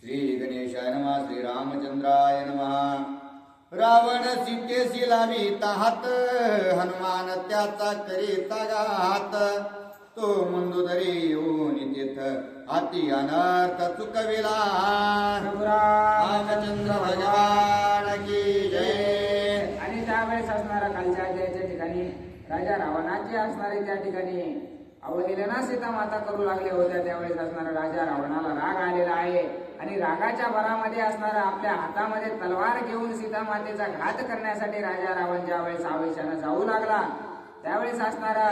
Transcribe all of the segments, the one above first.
श्री गणेशाय नमः. श्री रामचंद्राय नमः. रावण सीतेशी लाविता हात, हनुमान त्याचा करीता घात. तो मंदोदरी येऊन तिथ हाती अनर्थ चुकविला. रामचंद्र भगवान की जय. आणि त्यावेळेस असणारा खालच्या अध्यायाच्या ठिकाणी राजा रावणाचे असणारे त्या ठिकाणी अवहेलना सीता माता करू लागले होत्या. त्यावेळेस असणारा राजा रावणाला राग आलेला आहे आणि रागाच्या भरामध्ये असणारा आपल्या हातामध्ये तलवार घेऊन सीता मातेचा घात करण्यासाठी राजा रावण ज्यावेळेस आवेशानं जाऊ लागला, त्यावेळेस असणारा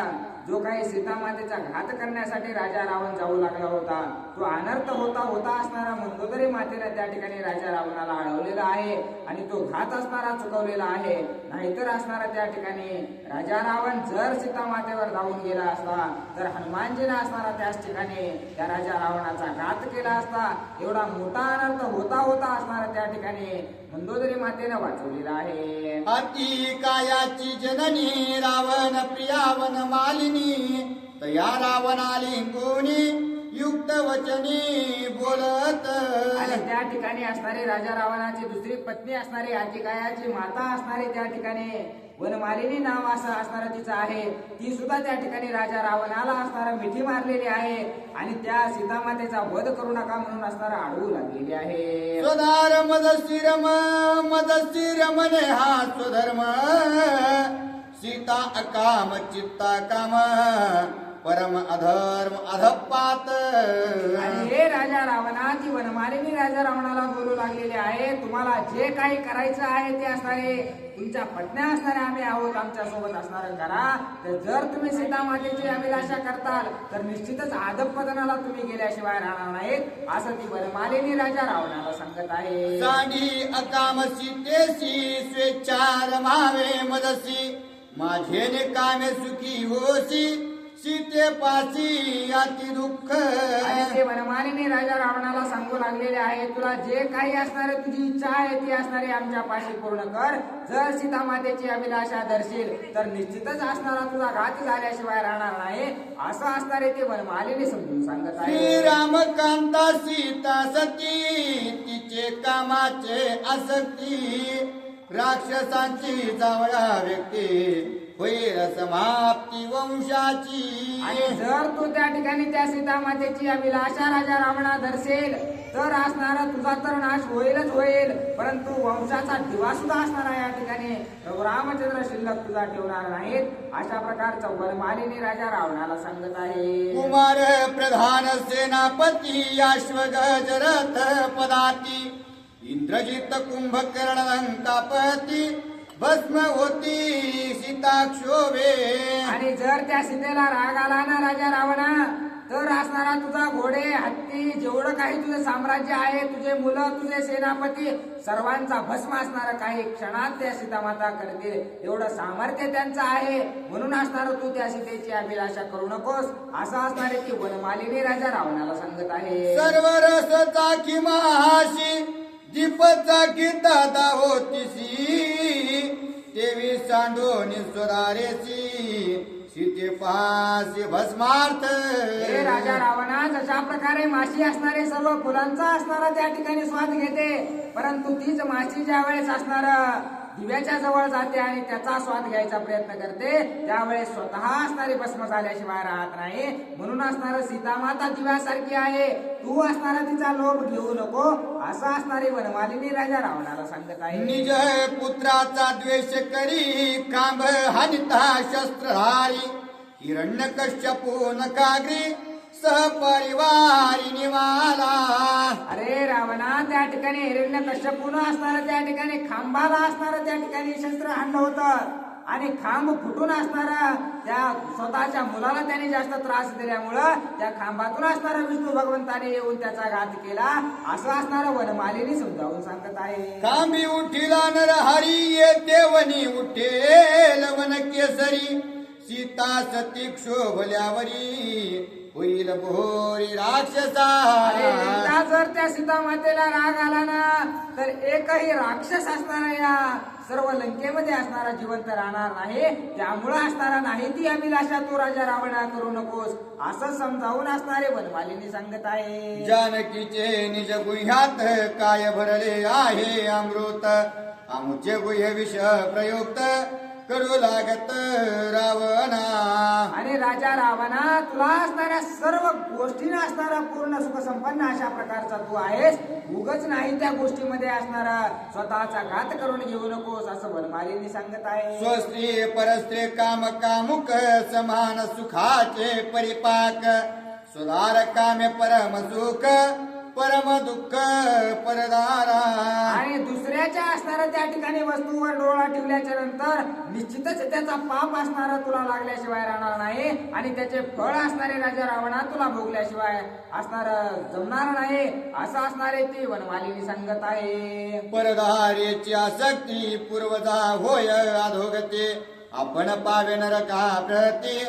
जो काही सीता मातेचा घात करण्यासाठी राजा रावण जाऊ लागला होता, तो अनर्थ होता असणारा मंदोदरी मातेला त्या ठिकाणी राजा रावणाला अडवलेला आहे आणि तो घात असणारा चुकवलेला आहे. नाहीतर असणारा त्या ठिकाणी राजा रावण जर सीता मातेवर धावून गेला असता तर हनुमानजीने असणारा त्याच ठिकाणी त्या राजा रावणाचा घात केला असता. एवढा मोठा अनर्थ होता असणारा त्या ठिकाणी मंदोदरी मातेने वाचवलेला आहे. अति कायाची जननी रावण प्रियावन मालिनी. तया रावणाली कोणी युक्त वचनी बोलत. आणि त्या ठिकाणी असणारी राजा रावणाची दुसरी पत्नी असणारी अतिकायाची माता असणारी त्या ठिकाणी वनमालिनी नाव असं असणारं तिचं आहे. ती सुद्धा त्या ठिकाणी राजा रावणाला असणारा मिठी मारलेली आहे आणि त्या सीतामातेचा वध करू नका म्हणून असणारा अडवू लागलेली आहे. स्वधार मदस्थिर मने हा स्वधर्म. सीता अकाम चित्ता काम परम अधर्म अधपात. आणि हे राजा रावणा ती वनमालिनी राजा रावणाला बोलू लागलेले आहे, तुम्हाला जे काही करायचं आहे ते असणारे तुमच्या पत्न्या असणारे आम्ही आहोत, आमच्या सोबत असणारं करा. तर जर तुम्ही सीता मातेची अभिलाषा करताल तर निश्चितच अधपतनाला तुम्ही गेल्याशिवाय राहणार नाहीत असं ती वनमालिनी राजा रावणाला सांगत आहे. सांडी अकाम सीतेशी स्वेच्छा रमावे मदसी. माझे कामे सुखी होसी सीते पासी अति दुःख. आणि ते वनमालिनी राजा रावणाला सांगू लागलेले आहे, तुला जे काही असणारे तुझी इच्छा आहे ती असणारी आमच्या पाशी पूर्ण कर. जर सीता मातेची अभिलाषा धरशील तर निश्चितच असणारा तुझा घात झाल्याशिवाय राहणार नाही असं असणारे ते वनमालिनी समजून सांगत आहे. श्रीरामकांता सीता सती तिचे कामाचे आसक्ती. राक्षसांची जावळा व्यक्ती होईल समाप्ती वंशाची. आणि जर तू त्या ठिकाणी त्या सीता मातेची अभिलाषा राजा रावणा धरसेल तर असणारा तुझा तर नाश होईलच होईल, परंतु वंशाचा दिवा सुद्धा असणारा या ठिकाणी रामचंद्र शिल्लक तुझा ठेवणार नाहीत अशा प्रकारचं वनमालिनी राजा रावणाला सांगत आहे. कुमार प्रधान सेनापती अश्वगजरथ पदाती. इंद्रजित कुंभकर्ण लंकापती भस्म होती सीता क्षोभे. आणि जर त्या सीतेला राग आला ना राजा रावणा तर असणारा तुझा घोडे हत्ती जेवढं काही तुझं साम्राज्य आहे, तुझे मुलं, तुझे सेनापती सर्वांचा भस्म असणारा काही क्षणात त्या सीतामाता करतील एवढं सामर्थ्य त्यांचं आहे. म्हणून असणार तू त्या सीतेची अभिलाषा करू नकोस असं असणारे ती वनमालिनी राजा रावणाला सांगत आहे. सर्व रस चाकी महाशी दीपचा दादा होतीसी. देवी सांडोनी स्वरारेसी सीते पासी भस्मार्थ. हे राजा रावणा जशा प्रकारे माशी असणारे सर्व फुलांचा असणारा त्या ठिकाणी स्वाद घेते, परंतु तीच माशी ज्या वेळेस असणार दिव्याच्या जवळ जाते आणि त्याचा स्वाद घ्यायचा प्रयत्न करते त्यावेळेस स्वतः असणारी भस्म झाल्याशिवाय राहत नाही. म्हणून असणार सीतामाता दिव्यासारखी आहे, तू असणारा तिचा लोभ घेऊ नको असं असणारी वनमालिनी राजा रावणाला सांगत आहे. निज पुत्राचा द्वेष करी कांब हनिता शस्त्रधारी. हिरण्यकश्यपू नकाग्री सहपरिवारी निवाला. अरे रावणा त्या ठिकाणी हिरण्य कश्यपून असणारं त्या ठिकाणी खांबाला असणारं त्या ठिकाणी शस्त्र हाणलं होतं आणि खांब फुटून असणारा त्या स्वतःच्या मुलाला त्याने जास्त त्रास दिल्यामुळं त्या खांबातून असणारा विष्णू भगवंताने येऊन त्याचा घात केला असं असणारं वनमालिनी समजावून सांगत आहे. कांबी उठिला नरहरी येते वनी उठेल वन केसरी. सीता सती क्षोभल्यावरी होईल भोरी राक्षसा. आणि एकदा जर त्या सीता मातेला राग आला ना तर एकही राक्षस असणारा या सर्व लंकेमध्ये असणारा जिवंत राहणार नाही. त्यामुळे असणारा नाही ती अभिलाषा तू राजा रावणा करू नकोस असं समजावून असणारे वनमालिनी सांगत आहे. जानकीचे निज गुह्यात काय भरले आहे अमृत, आमुचे गुह्य विष प्रयुक्त करू लागत रावणा. आणि राजा रावणा तुला असणाऱ्या सर्व गोष्टींना असणारा पूर्ण सुख संपन्न अशा प्रकारचा तू आहेस. उगच नाही त्या गोष्टीमध्ये असणारा स्वतःचा घात करून घेऊ नकोस असं वनमालिनी सांगत आहे. स्वस्त्री परस्त्री काम कामुक समान सुखाचे परिपाक, सुधार कामे परम सुख परम दुःख परदारा. आणि दुसऱ्याच्या असणाऱ्या त्या ठिकाणी वस्तूवर डोळा ठेवल्याच्या नंतर निश्चितच त्याचा पाप असणारा तुला लागल्याशिवाय राहणार नाही आणि त्याचे फळ असणारे राजा रावणा तुला भोगल्याशिवाय असणार जमणार नाही असं असणारे ती वनमालिनी सांगत आहे. परधारेची आसक्ती पूर्वजा होय अधोगती, आपण पावे नरका प्रती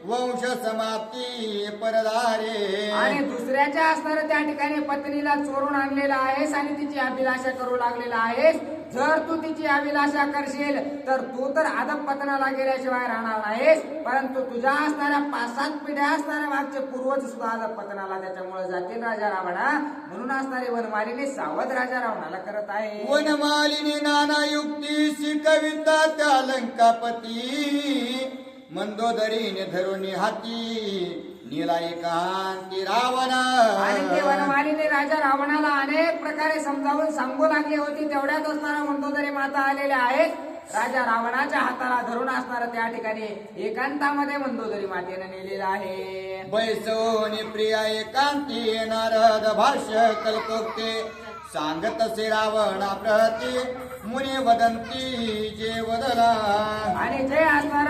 वंश समाप्ती परदारे. आणि दुसऱ्याच्या असणाऱ्या त्या ठिकाणी पत्नीला चोरून आणलेला आहेस आणि तिची अभिलाषा करू लागलेला आहेस. जर तू तिची अभिलाषा करशील तर तू तर अधपतनाला गेल्याशिवाय राहणार नाहीस, परंतु तुझ्या असणाऱ्या 5-7 पिढ्या असणाऱ्या मागचे पूर्वज सुद्धा अधपतनाला त्याच्यामुळे जातील राजा रावणा. म्हणून असणारे वनमालिनी सावध राजा रावणाला करत आहे. वनमालिनी नाना युक्ती शिकविता त्या लंकापती, मंदोदरीने धरुणी हाती नीला एकांती रावणा. आणि ते वनमालीने राजा रावणाला अनेक प्रकारे समजावून सांगू लागले होते. तेवढ्यात असणारा मंदोदरी माता आलेल्या आहेत. राजा रावणाच्या हाताला धरून असणारा त्या ठिकाणी एकांतामध्ये मंदोदरी मातेने नेलेला आहे. बैसोनी प्रिया एकांती नारद भाष्य कल्पोक्ते, सांगत से रावणा प्रती मुनी वदंती जे वदला. आणि जे असणार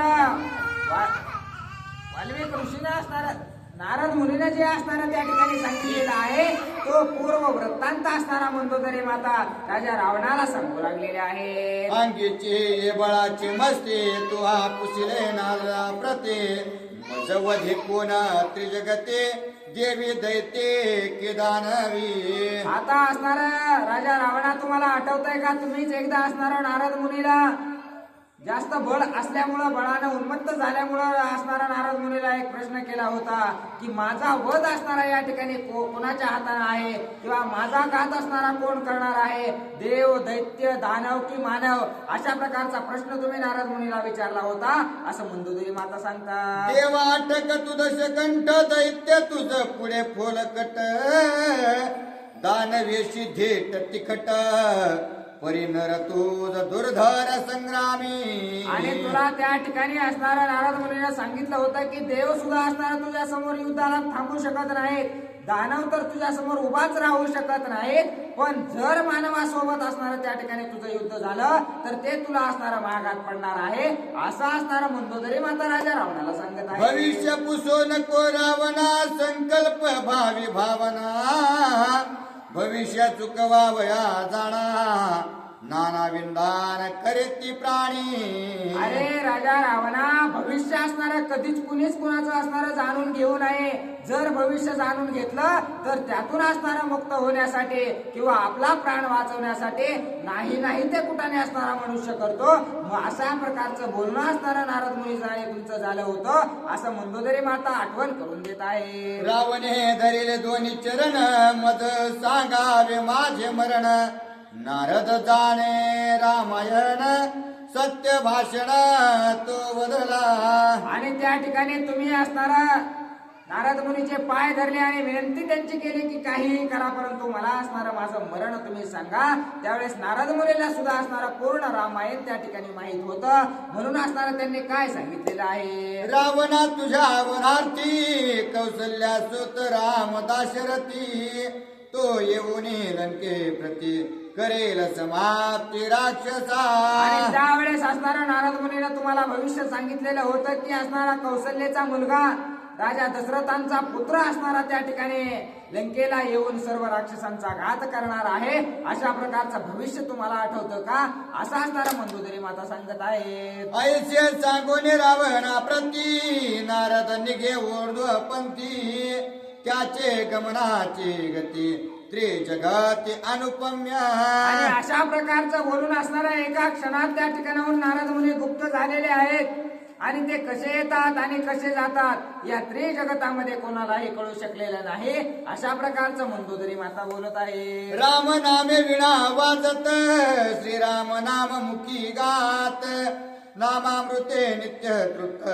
वाल्मिक ऋषीने असणार नारद मुनीने जे असणार त्या ठिकाणी सांगितलेलं आहे तो पूर्व वृत्तांत असणारा मंदोदरी माता राजा रावणाला सांगू लागलेले आहे. अंगीची बळाची मस्ती तुहा पुसिले नाला प्रते, मजवधी कोण त्रिजगते देवी दैते की दानवी. आता असणार राजा रावणा तुम्हाला आठवतंय का? तुम्हीच एकदा असणार नारद मुनीला जास्त बळ असल्यामुळं बळानं उन्मत्त झाल्यामुळं असणारा नारद मुनीला एक प्रश्न केला होता की माझा वध असणारा या ठिकाणी कोणाच्या हाताने आहे किंवा माझा घात असणारा कोण करणार आहे, देव दैत्य दानव की मानव, अशा प्रकारचा प्रश्न तुम्ही नारद मुनीला विचारला होता असं मंदोदरी माता सांगतात. देवा अटक तुझ कंठ दैत्य तुझ पुढे फोलकट, दानवेशी धेट तिखट परिनर तुझ दुर्धर संग्रामी. आणि तुला त्या ठिकाणी असणाऱ्या नारद मुनीने सांगितलं होतं की देव सुद्धा असणारा तुझ्या समोर युद्धाला थांबू शकत नाहीत, दानव तर तुझ्या समोर उभाच राहू शकत नाहीत, पण जर मानवासोबत असणारं त्या ठिकाणी तुझं युद्ध झालं तर ते तुला असणारा महागात पडणार आहे असं असणारा मंदोदरी माता राजा रावणाला सांगत आहे. भविष्य पुसो नको रावणा संकल्प भावी भावना, भविष्य चुकवावया जाणा नाना विंदान करेती प्राणी. अरे राजा रावणा, भविष्य असणारं कधीच कुणीच कुणाचं असणारं जाणून घेऊ नये. जर भविष्य जाणून घेतलं तर त्यातून असणारा मुक्त होण्यासाठी किंवा आपला प्राण वाचवण्यासाठी नाही ते कुठाने असणारा मनुष्य करतो. मग अशा प्रकारचं बोलणं असणारं नारद मुनी तुमचं झालं होतं असं मंदोदरी माता आठवण करून देत आहे. रावणे धरिले दोन्ही चरण मज सांगावे माझे मरण, नारद जाणे रामायण सत्य भाषण तो वदला. आणि त्या ठिकाणी तुम्ही असणारा नारद मुनीचे पाय धरले आणि विनंती त्यांची केली की काहीही करा परंतु मला असणारं माझं मरण तुम्ही सांगा. त्यावेळेस नारद मुनीला सुद्धा असणारा पूर्ण रामायण त्या ठिकाणी माहित होतं. म्हणून असणारं त्यांनी काय सांगितलेलं आहे, रावणा तुझ्या वनार्थी कौसल्या सुत राम दाशरथी, तो येऊन लंके प्रती करेल समाप्ती राक्षसा. आणि त्यावेळेस असणारा नारद मुनीला तुम्हाला भविष्य सांगितलेलं होतं की असणारा कौशल्याचा मुलगा राजा दशरथांचा पुत्र असणारा त्या ठिकाणी लंकेला येऊन सर्व राक्षसांचा घात करणार आहे. अशा प्रकारचं भविष्य तुम्हाला आठवतं का? असा असणारा मंदोदरी माता सांगत आहे. ऐसे सांगून रावणा प्रती नारद निघे ऊर्ध्व पंथी त्याचे गमनाची गती त्रिजगती अनुपम्या. आणि अशा प्रकारचं बोलून असणारा एका क्षणात त्या ठिकाणाहून नारद मुनी गुप्त झालेले आहेत. आणि ते कसे येतात आणि कसे जातात या त्रिजगतामध्ये कोणालाही कळू शकलेलं नाही. अशा प्रकारचं मंदोदरी माता बोलत आहे. राम नामे विणा वाजत श्रीराम नाम मुखी गात नामामृते नित्य तृप्त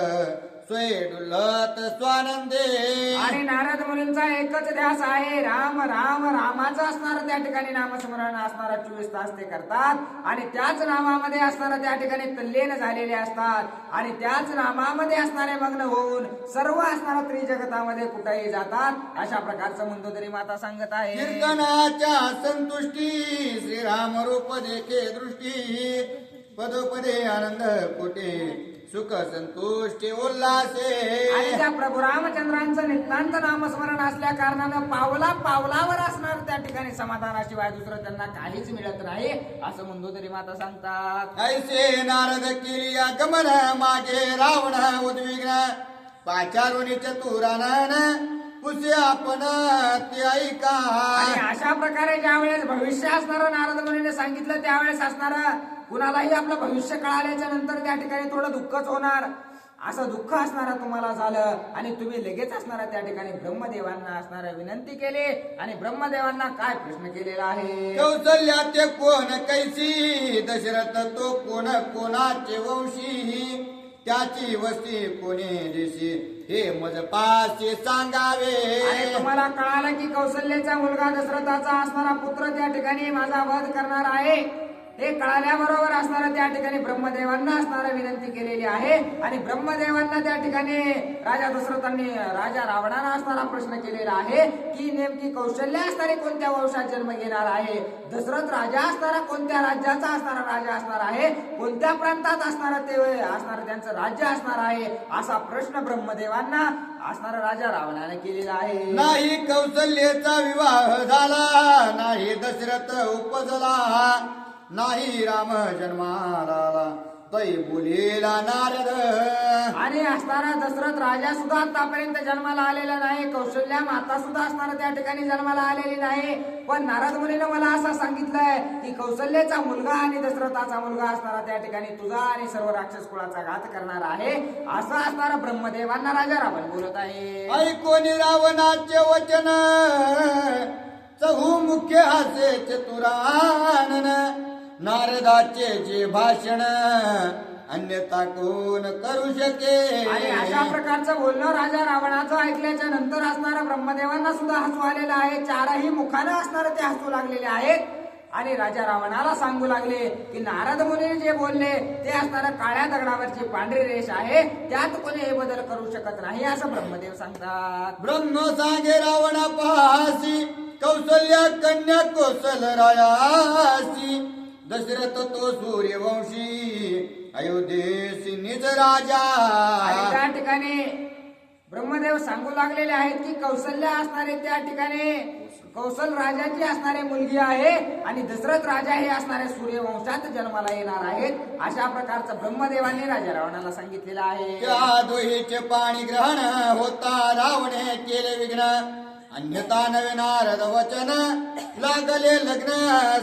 स्वय डुलत स्वानंदे. आणि नारद मुनींचा एकच ध्यास आहे राम राम रामाचं असणारं त्या ठिकाणी नामस्मरण असणारा 24 तास ते करतात. आणि त्याच नामामध्ये असणारा त्या ठिकाणी तल्लीन झालेले असतात. आणि त्याच नामामध्ये असणारे मग्न होऊन सर्व असणारा त्रिजगतामध्ये कुठेही जातात. अशा प्रकारचं मंदोदरी माता सांगत आहे. कीर्तनाच्या संतुष्टी श्रीराम रूप देखे दृष्टी पदोपदे आनंद कोटे सुख संतुष्टी उल्हासे. आणि त्या प्रभू रामचंद्रांचं नितांत नामस्मरण असल्या कारणानं पावला पावलावर असणार त्या ठिकाणी समाधानाशिवाय दुसरं त्यांना काहीच मिळत नाही असं मंदोदरी माता सांगतात. ऐसे नारद किरिया गमन मागे रावण उद्विग्न पाचारुनी चतुरानन पुसे आपण ते ऐका. आणि अशा प्रकारे ज्या वेळेस भविष्य असणारं नारद मुनीने सांगितलं त्यावेळेस असणारं कुणालाही आपलं भविष्य कळाल्याच्या नंतर त्या ठिकाणी थोडं दुःखच होणार. असं दुःख असणारा तुम्हाला झालं आणि तुम्ही लगेच असणारा त्या ठिकाणी ब्रह्मदेवांना असणारा विनंती केली. आणि ब्रह्मदेवांना काय प्रश्न केलेला आहे. कौशल्या ते कोण कैसी दशरथ तो कोण कोणाचे वंशी त्याची वस्ती कोणी दिशी हे मज पाशी सांगावे. आणि तुम्हाला कळालं की कौशल्याचा मुलगा दशरथाचा असणारा पुत्र त्या ठिकाणी माझा वध करणार आहे. हे कळाल्याबरोबर असणारा त्या ठिकाणी ब्रह्मदेवांना असणारा विनंती केलेली आहे. आणि ब्रह्मदेवांना त्या ठिकाणी राजा दशरथांनी राजा रावणाला असणारा प्रश्न केलेला आहे की नेमकी कौशल्य असणारे कोणत्या वंशात जन्म घेणार आहे. दशरथ राजा असणारा कोणत्या राज्याचा असणारा राजा असणार आहे. कोणत्या प्रांतात असणारा ते असणारं त्यांचं राज्य असणार आहे. असा प्रश्न ब्रह्मदेवांना असणारा राजा रावणाने केलेला आहे. नाही कौशल्येचा विवाह झाला नाही दशरथ उपजला नाही राम जन्माला तै बोलेला नारद. आणि असणारा दशरथ राजा सुद्धा आतापर्यंत जन्माला आलेला नाही. कौशल्या माता सुद्धा असणारा त्या ठिकाणी जन्माला आलेली नाही. पण नारद मुनीने मला असं सांगितलंय की कौशल्याचा मुलगा आणि दशरथाचा मुलगा असणारा त्या ठिकाणी तुझा आणि सर्व राक्षस कुळाचा घात करणार आहे. असं असणारा ब्रह्मदेवांना राजा रावण बोलत आहे. ऐकोनी रावणाचे वचन चहू मुख्य हासे चतुरानन नारदाचे जे भाषण अन्यथा कोण करू शके. आणि अशा प्रकारचं बोलणं राजा रावणाचं ऐकल्याच्या नंतर असणारा ब्रह्मदेवांना सुद्धा हसू आलेलं आहे. चारही मुखानं असणारे ते हसू लागलेले आहेत. आणि राजा रावणाला सांगू लागले की नारद मुनी जे बोलले ते असणारं काळ्या दगडावरची पांढरी रेष आहे. त्यात कोणी हे बदल करू शकत नाही असं ब्रह्मदेव सांगतात. ब्रह्म सांगे रावणा पाहासी कौशल्या कन्या कौशल रायासी दशरथ तो सूर्यवंशी अयोध्येसी निज राजा. आणि त्या ठिकाणी ब्रह्मदेव सांगू लागलेले आहेत की कौशल्य असणारे त्या ठिकाणी कौशल राजाची असणारी मुलगी आहे. आणि दशरथ राजा हे असणारे सूर्यवंशात जन्माला येणार आहेत. अशा प्रकारचं ब्रह्मदेवांनी राजा रावणाला सांगितलेलं आहे. त्या दोहीचे पाणी ग्रहण होता रावणे केले विघ्न अन्यथा नवे नारद वचन लागले लग्न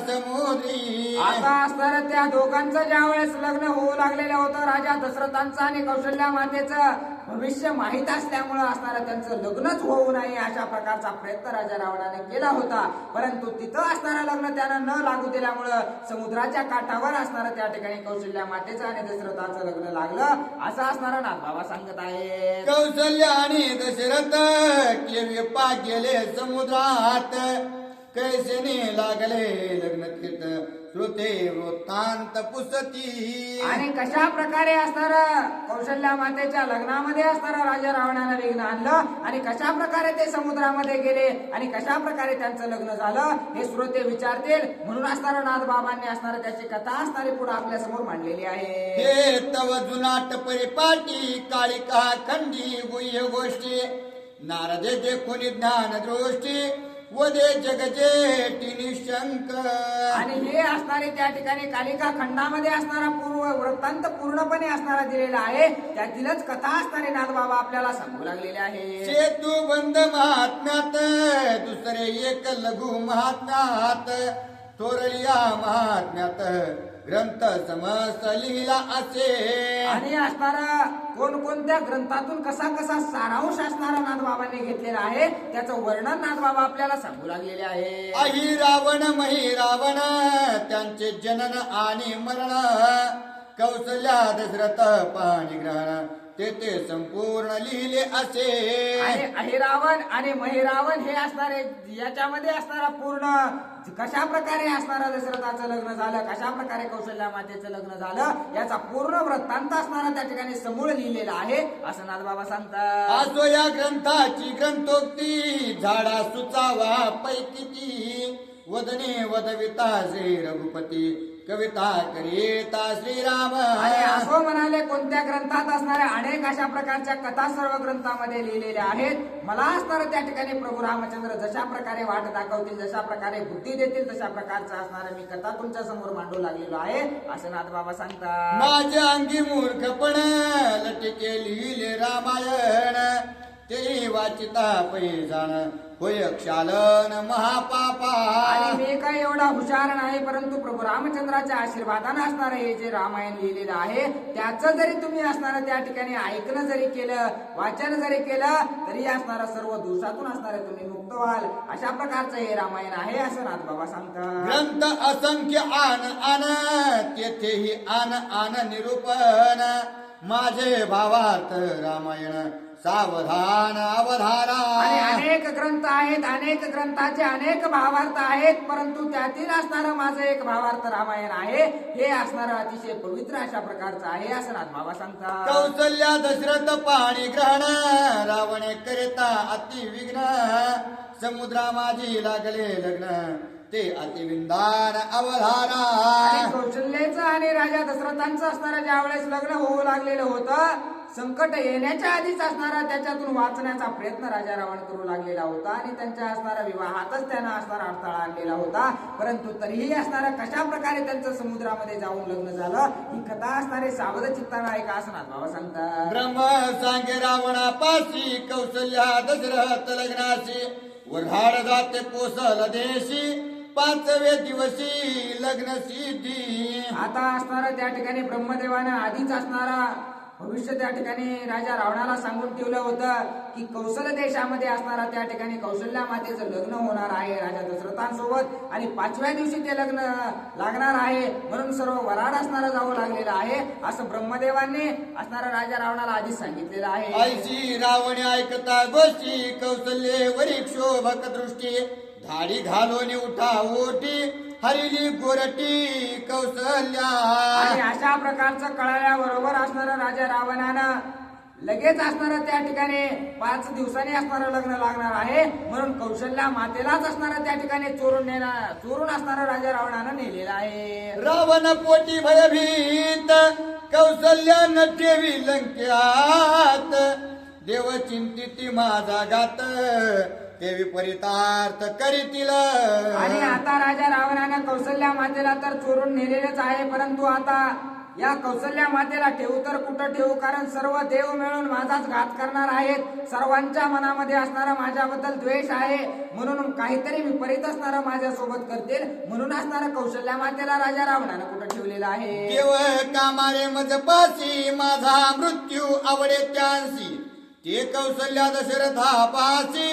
समुद्री. आता असणारं त्या दोघांचं ज्या वेळेस लग्न होऊ लागलेलं होतं राजा दशरथांचं आणि कौशल्या मातेचं भविष्य माहित असल्यामुळं असणारं त्यांचं लग्नच होऊ नये अशा प्रकारचा प्रयत्न राजा रावणाने केला होता. परंतु तिथं असणारं लग्न त्यानं न लागू दिल्यामुळं समुद्राच्या काठावर असणारं त्या ठिकाणी कौशल्या मातेचं आणि दशरथाचं लग्न लागलं असं असणारं नाथबाबा सांगत आहे. कौशल्य आणि दशरथ केवे पा गेले समुद्रात कैसेने लागले लग्न तीर्थ श्रुते वृत्तांत पुसती. आणि कशा प्रकारे असणार कौशल्या मातेच्या लग्नामध्ये असणारा राजा रावणानं विघ्न आणलं आणि कशा प्रकारे ते समुद्रामध्ये गेले आणि कशा प्रकारे त्यांचं लग्न झालं हे श्रोते विचारतील. म्हणून असणारं नाथबाबांनी असणारं त्याची कथा असणारी पुढे आपल्या समोर मांडलेली आहे. हे तव जुनाट परिपाटी काळिका खंडी गुह्य गोष्टी नारदे जे कोणी ज्ञान दृष्टी वदे जगजेटी निशंक. आणि हे असणारे त्या ठिकाणी कालिका खंडामध्ये असणारा पूर्व वृत्तांत पूर्णपणे असणारा दिलेला आहे. त्यातीलच कथा असणारे नाथबाबा आपल्याला सांगू लागलेले आहे. सेतू बंद महात्म्यात दुसरे एक लघु महात्म्यात थोरलिया महात्म्यात ग्रंथ समस्त लिहिला असे. आणि असणारा कोणकोणत्या ग्रंथातून कसा कसा सारांश असणारा नाथबाबांनी घेतलेला आहे त्याचं वर्णन नाथबाबा आपल्याला सांगू लागलेले आहे. अहि रावण मही रावण त्यांचे जनन आणि मरण कौशल्या दशरथ पाणिग्रहण ते संपूर्ण लिहिले असे. आणि अहिरावण आणि महिरावण हे असणारे याच्यामध्ये असणारा पूर्ण कशा प्रकारे असणारा दशरथाचं लग्न झालं कशा प्रकारे कौशल्या मातेचं लग्न झालं याचा पूर्ण वृत्तांत असणारा त्या ठिकाणी समूळ लिहिलेला आहे असं नाथबाबा सांगतात. असो या ग्रंथाची ग्रंथोक्ती झाडा सुचावा पैकी वदने वदविता श्री रघुपती कविता करिता श्रीराम. आणि असो म्हणाले कोणत्या ग्रंथात असणाऱ्या अनेक अशा प्रकारच्या कथा सर्व ग्रंथामध्ये लिहिलेल्या आहेत. मला असणार त्या ठिकाणी प्रभू रामचंद्र जशा प्रकारे वाट दाखवतील जशा प्रकारे बुद्धी देतील तशा प्रकारचं असणारं मी कथा तुमच्या समोर मांडू लागलेलो आहे असं नाथबाबा सांगतात. माझ्या अंगी मूर्खपण लटिके लिहिले रामायण ते वाचिता पैजाण होय क्षालन महापापा. आणि मी काय एवढा हुशार नाही परंतु प्रभू रामचंद्राच्या आशीर्वादानं असणारं हे जे रामायण लिहिलेलं आहे त्याचं जरी तुम्ही असणारं त्या ठिकाणी ऐकणं जरी केलं वाचन जरी केलं तरी असणारा सर्व दोषातून असणारे तुम्ही मुक्त व्हाल अशा प्रकारचं हे रामायण आहे असं नाथबाबा सांगतात. ग्रंथ असंख्य आन आन तेथेही आन आन निरूपण माझे भावार्थ रामायण सावधान अवधारा. आणि अनेक ग्रंथ आहेत अनेक ग्रंथाचे अनेक भावार्थ आहेत परंतु त्यातील असणारं माझं एक भावार्थ रामायण आहे हे असणारं अतिशय पवित्र अशा प्रकारचं आहे असं नाथबाबा सांगतात. कौशल्या दशरथ पाणी ग्रहण रावणे करिता अति विघ्न समुद्रा माझी लागले लग्न ते अतिविंदान अवधारा. आणि कौशल्याचं आणि राजा दशरथांचं असणारं ज्या वेळेस लग्न होऊ लागलेलं होतं संकट येण्याच्या आधीच असणारा त्याच्यातून वाचण्याचा प्रयत्न राजा रावण करू लागलेला होता आणि त्यांच्या असणारा विवाहातच त्यांना असणारा अडथळा आणलेला होता. परंतु तरीही असणारा कशा प्रकारे त्यांचं समुद्रामध्ये जाऊन लग्न झालं ही कथा असणारे सावध चित्तानं ऐका असं नाथबाबा सांगतात. ब्रह्म सांगे रावणापाशी कौशल्या दशरथ लग्नाशी वऱ्हाड जाते कोसल देशी 5व्या दिवशी लग्न सिद्धी. आता असणारा त्या ठिकाणी ब्रह्मदेवानं आधीच असणारा भविष्य त्या ठिकाणी राजा रावणाला सांगून ठेवलं होतं की कौशल देशामध्ये असणारा त्या ठिकाणी कौशल्या मातेचं लग्न होणार आहे राजा दशरथांसोबत आणि 5व्या दिवशी ते लग्न लागणार आहे म्हणून सर्व वराड असणारं जाऊ लागलेलं आहे असं ब्रह्मदेवांनी असणारा राजा रावणाला आधीच सांगितलेलं आहे. ऐशी रावणे ऐकता गोष्टी कौशल्ये वरी क्षोभक दृष्टी धाडी घालून उठा ओटी हरिली गोरटी कौशल्या. आणि अशा प्रकारचं कळाल्याबरोबर असणारं राजा रावणानं लगेच असणारं त्या ठिकाणी 5 दिवसांनी असणारं लग्न लागणार आहे म्हणून कौशल्या मातेलाच असणारं त्या ठिकाणी चोरून असणारं राजा रावणानं नेलेलं आहे. रावण पोटी भयभीत कौशल्या न ठेवी लंक्यात देव चिंतिती माझा घात ते विपरीतार्थ करीतील. आणि आता राजा रावणानं कौशल्या मातेला तर चोरून नेलेलेच आहे परंतु आता या कौशल्या मातेला ठेवू तर कुठं ठेवू कारण सर्व देव मिळून माझाच घात करणार आहेत सर्वांच्या मनामध्ये असणारा माझ्याबद्दल द्वेष आहे म्हणून काहीतरी विपरीत असणारं माझ्यासोबत करतील म्हणून असणारं कौशल्या मातेला राजा रावणानं कुठं ठेवलेलं आहे. केवळ कामारे मजपासी माझा मृत्यू आवडे त्यांसी ते कौशल्या दशरथा पासी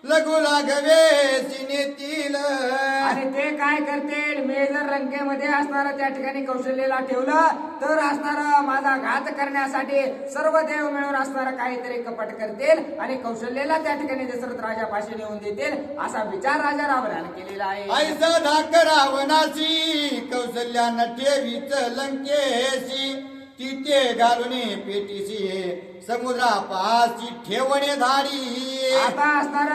लघु लागवे सिनेतील. आणि ते काय करतील, मी जर लंकेमध्ये असणारं त्या ठिकाणी कौशल्याला ठेवलं तर असणारा माझा घात करण्यासाठी सर्व देव मिळून असणारा काहीतरी कपट करतील आणि कौशल्याला त्या ठिकाणी दशरथ राजापाशी नेऊन देतील, असा विचार राजा रावणाने केलेला आहे. ऐसा धाक रावणाची कौशल्यानं ठेवीच लंकेशी, तिथे घालून पेटीशी समुद्रापाशी ठेवणे धाडी. आता असणार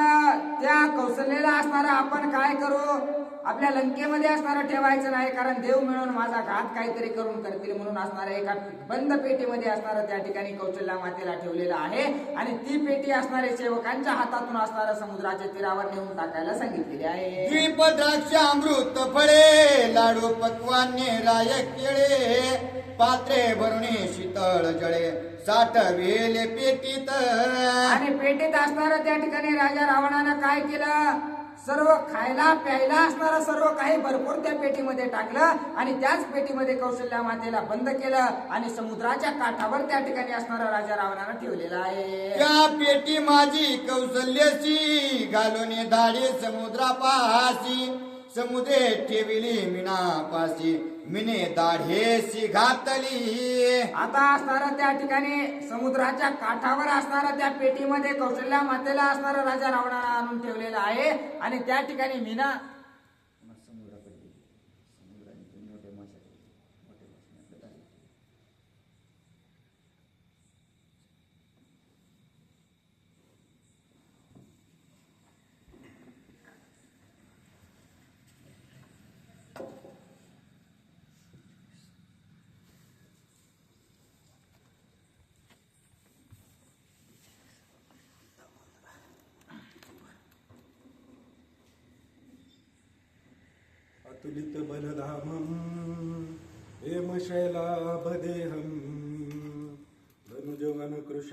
त्या कौशल्याला असणार आपण काय करू, आपल्या लंकेमध्ये असणारं ठेवायचं नाही, कारण देव मिळून माझा घात काहीतरी करून करतील म्हणून असणाऱ्या एका बंद पेटीमध्ये असणारं त्या ठिकाणी कौशल्या मातेला ठेवलेलं आहे. आणि ती पेटी असणारे सेवकांच्या हातातून असणारं समुद्राच्या तीरावर नेऊन टाकायला सांगितलेले आहे. द्वीप द्राक्ष अमृत फळे लाडू पक्वान्य राय केळे, पात्रे भरुणे शीतळ जळे साठवेले पेटीत. आणि पेटीत असणारं त्या ठिकाणी राजा रावणानं काय केलं, सर्व खायला प्यायला असणारं सर्व काही भरपूर त्या पेटीमध्ये टाकलं आणि त्याच पेटीमध्ये कौशल्या मातेला बंद केलं आणि समुद्राच्या काठावर त्या ठिकाणी असणारा राजा रावणानं ठेवलेला आहे. त्या पेटी माझी कौशल्याशी घालून धाडे समुद्रापाशी, समुद्रे ठेविली मीनापाशी मिने दाढेशी घातली. आता असणारा त्या ठिकाणी समुद्राच्या काठावर असणारा त्या पेटीमध्ये कौशल्या मातेला असणारा राजा रावणानं आणून ठेवलेला आहे आणि त्या ठिकाणी मीना अतुलित बलधामं हेमशैलाभदेहं धनुजवनकृशा